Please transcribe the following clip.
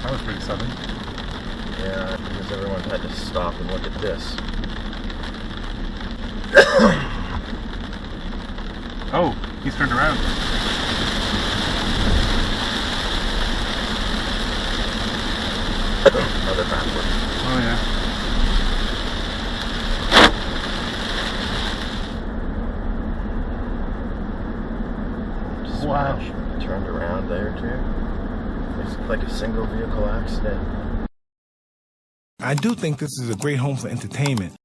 That was pretty sudden. Yeah, because everyone had to stop and look at this. Oh, he's turned around. Another backward. Oh yeah. Wow. Smash. Turned around there too. It's like a single vehicle accident. I do think this is a great home for entertainment.